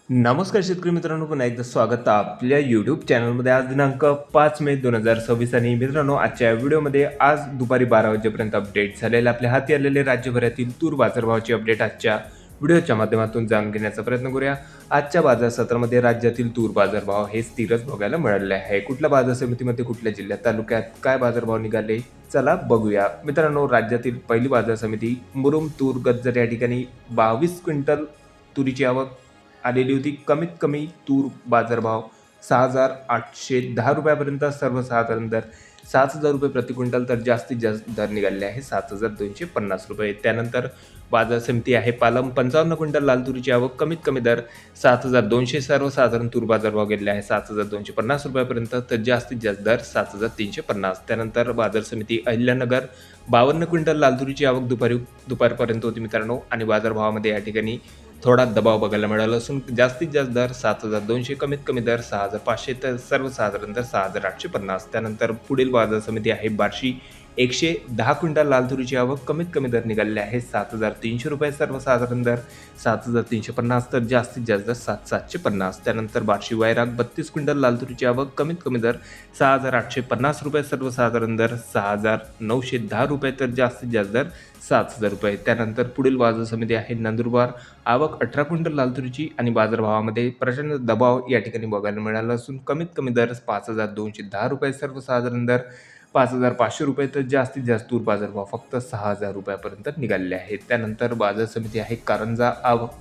नमस्कार शेतकरी मित्रांनो, पुन्हा एकदा स्वागत आहे आपल्या यूट्यूब चॅनलमध्ये. आज दिनांक 5 मे 2026 आणि मित्रांनो, आजच्या व्हिडिओमध्ये आज दुपारी 12 वाजेपर्यंत अपडेट झालेले आपल्या हाती आलेले राज्यभरातील तूर बाजारभावाची अपडेट आजच्या व्हिडिओच्या माध्यमातून जाणून घेण्याचा प्रयत्न करूया. आजच्या बाजार सत्रामध्ये राज्यातील तूर बाजारभाव हे स्थिरच बघायला मिळाले आहे. कुठल्या बाजार समितीमध्ये, कुठल्या जिल्ह्यात, तालुक्यात काय बाजारभाव निघाले, चला बघूया. मित्रांनो, राज्यातील पहिली बाजार समिती मुरुम तूर गज्जर या ठिकाणी 22 क्विंटल तुरीची आवक आलेली होती. कमीत कमी तूर बाजारभाव 6,810 रुपयापर्यंत, सर्वसाधारण दर 7,000 रुपये प्रति क्विंटल, तर जास्तीत जास्त दर निघाले आहे 7,250 रुपये. त्यानंतर बाजार समिती आहे पालम 55 क्विंटल लाल तुरीची आवक, कमीत कमी दर 7,200, सर्वसाधारण तूर बाजारभाव गेले आहे 7,250 रुपयापर्यंत, तर जास्तीत जास्त दर 7,350. त्यानंतर बाजार समिती अहिल्यानगर 52 क्विंटल लाल तुरीची आवक दुपारपर्यंत होती मित्रांनो, आणि बाजारभावामध्ये या ठिकाणी थोडा दबाव बघायला मिळाला असून जास्तीत जास्त दर 7,200, कमीत कमी दर 6,500, तर सर्वसाधारण दर 6,850. त्यानंतर पुढील बाजार समिती आहे बार्शी 110 क्विंटल लाल तुरीची आवक, कमीत कमी दर निघालेले आहे 7,300 रुपये, सर्वसाधारण दर 7,350, तर जास्तीत जास्त दर 7,750. त्यानंतर बार्शी वैराग 32 क्विंटल लाल तुरीची आवक, कमीत कमी दर 6,850 रुपये, सर्वसाधारण दर 6,910 रुपये, तर जास्तीत जास्त दर 7,000 रुपये. त्यानंतर पुढील बाजार समिती आहे नंदुरबार, आवक 18 क्विंटल लाल तुरीची, आणि बाजारभावामध्ये प्रचंड दबाव या ठिकाणी बघायला मिळाला असून कमीत कमी दर 5,210 रुपये, सर्वसाधारण दर 5,500 रुपये, तर जास्तीत जास्त तूर बाजारभाव फक्त 6,000 रुपयापर्यंत निघालेले आहेत. त्यानंतर बाजार समिती आहे कारंजा, आवक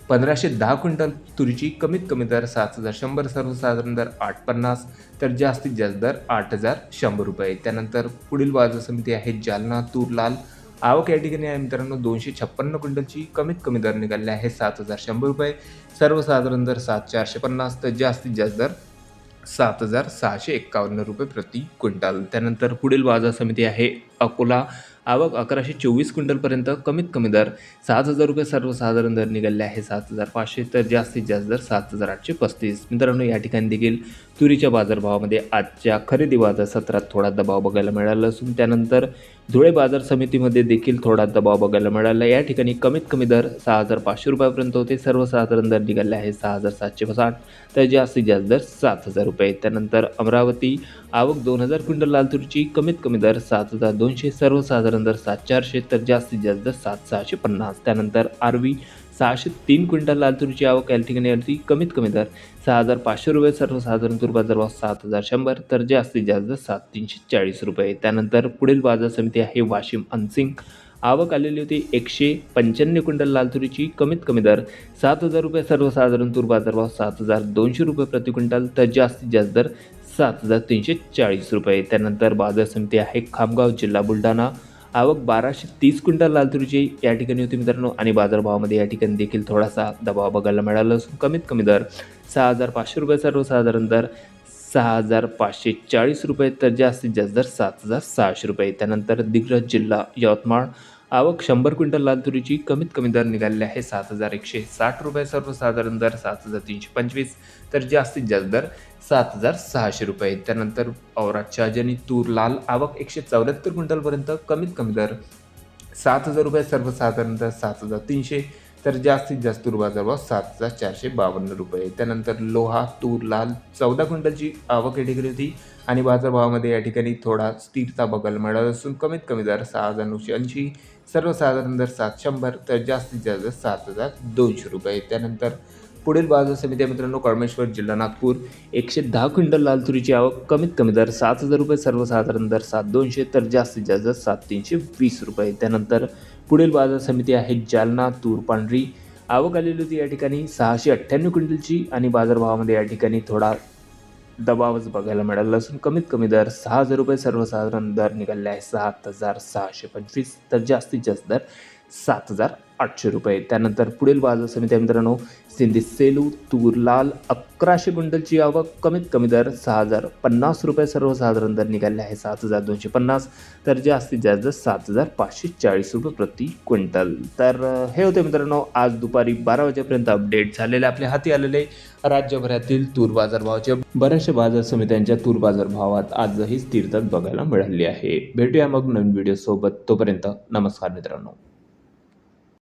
1,510 क्विंटल तुरीची, कमीत कमी दर 7,100, सर्वसाधारण दर 850, तर जास्तीत जास्त दर 8,100 रुपये. त्यानंतर पुढील बाजार समिती आहे जालना, तूर लाल, आवक या ठिकाणी आहे मित्रांनो 256 क्विंटलची, कमीत कमी दर निघाले आहे 7,100 रुपये, सर्वसाधारण दर 7,450, तर जास्तीत जास्त दर 7,651 रुपये प्रति क्विंटल. त्यानंतर पुढील बाजार समिती आहे अकोला, आवक 1,124 क्विंटलपर्यंत, कमीत कमी दर 7,000 रुपये, सर्वसाधारण दर निघाले आहे 7,500, तर जास्तीत जास्त दर 7,835. मित्रांनो, या ठिकाणी देखील तुरीच्या बाजारभावामध्ये आजच्या खरेदी बाजार सत्रात थोडा दबाव बघायला मिळाला असून त्यानंतर धुळे बाजार समितीमध्ये देखील थोडा दबाव बघायला मिळाला. या ठिकाणी कमीत कमी दर 6,500 रुपयापर्यंत होते, सर्वसाधारण दर निघाले आहे 6,760, तर जास्तीत जास्त दर 7,000 रुपये. त्यानंतर अमरावती, आवक 2,000 क्विंटल लाल तुरीची, कमीत कमी दर 7,200, सर्वसाधारण दर 7,400, तर जास्तीत जास्त दर 7,650. त्यानंतर आर्वी 603 क्विंटल लाल तुरीची आवक या ठिकाणी आली, कमीत कमी दर 6,500 रुपये, सर्वसाधारण तूर बाजारभाव 7,100, तर जास्तीत जास्त 7,340 रुपये. त्यानंतर पुढील बाजार समिती आहे वाशिम अनसिंग, आवक आलेली होती 195 क्विंटल लाल तुरीची, कमीत कमी दर 7,000 रुपये, सर्वसाधारण तूर बाजारभाव 7,200 रुपये प्रति क्विंटल, तर जास्तीत जास्त दर 7,340 रुपये. त्यानंतर बाजार समिती आहे खामगाव, जिल्हा बुलढाणा, आवक 1,230 क्विंटल लाल तुरीची या ठिकाणी होती मित्रांनो, आणि बाजारभावामध्ये या ठिकाणी देखील थोडासा दबाव बघायला मिळाला असून कमीत कमी दर 6,500 रुपये, सर्वसाधारण दर 6,540 रुपये, तर जास्तीत जास्त दर 7,600 रुपये. त्यानंतर दिग्रज, जिल्हा यवतमाळ, आवक 100 क्विंटल लाल तुरीची, कमीत कमी दर निघालेले आहे 7,160 रुपये, सर्वसाधारण दर 7,325, तर जास्तीत जास्त दर 7,600 रुपये. त्यानंतर औरादच्या अजनी तूर लाल, आवक 174 क्विंटलपर्यंत, कमीत कमी दर 7,000 रुपये, सर्वसाधारण दर 7,300, तर जास्तीत जास्त तूर बाजारभाव 7,452 रुपये. त्यानंतर लोहा तूर लाल 14 क्विंटलची आवक या ठिकाणी होती, आणि बाजारभावामध्ये या ठिकाणी थोडा स्थिरता बघायला मिळाला असून कमीत कमी दर 6,980, सर्वसाधारण दर 700, तर जास्तीत जास्त 7,200 रुपये. त्यानंतर पुढील बाजार समिती मित्रांनो कळमेश्वर, जिल्हा नागपूर, 110 क्विंटल लाल तुरीची आवक, कमीत कमी दर 7,000 रुपये, सर्वसाधारण दर 7,200, तर जास्तीत जास्त 7,320 रुपये. त्यानंतर पुढील बाजार समिती आहे जालना, तूर पांढरी, आवक आलेली होती या ठिकाणी 698 क्विंटलची, आणि बाजारभावामध्ये या ठिकाणी थोडा दबावच बघायला मिळाला असून कमीत कमी दर 6,000 रुपये, सर्वसाधारण दर निघाले आहे 7,625, तर जास्तीत जास्त दर 7,800 रुपये. त्यानंतर पुढील बाजार समिती मित्रांनो सिंधी सेलू, तूर लाल 1,100 क्विंटलची आवक, कमीत कमी दर 6,050 रुपये, सर्वसाधारण दर निघाले आहे 7,250, तर जास्तीत जास्त 7,540 रुपये प्रति क्विंटल. तर हे होते मित्रांनो आज दुपारी 12 वाजेपर्यंत अपडेट झालेले आपल्या हाती आलेले राज्यभरातील तूर बाजारभावाचे. बऱ्याचशा बाजार समित्यांच्या तूर बाजारभावात आजही स्थिरता बघायला मिळाली आहे. भेटूया मग नवीन व्हिडिओ सोबत, तोपर्यंत नमस्कार मित्रांनो.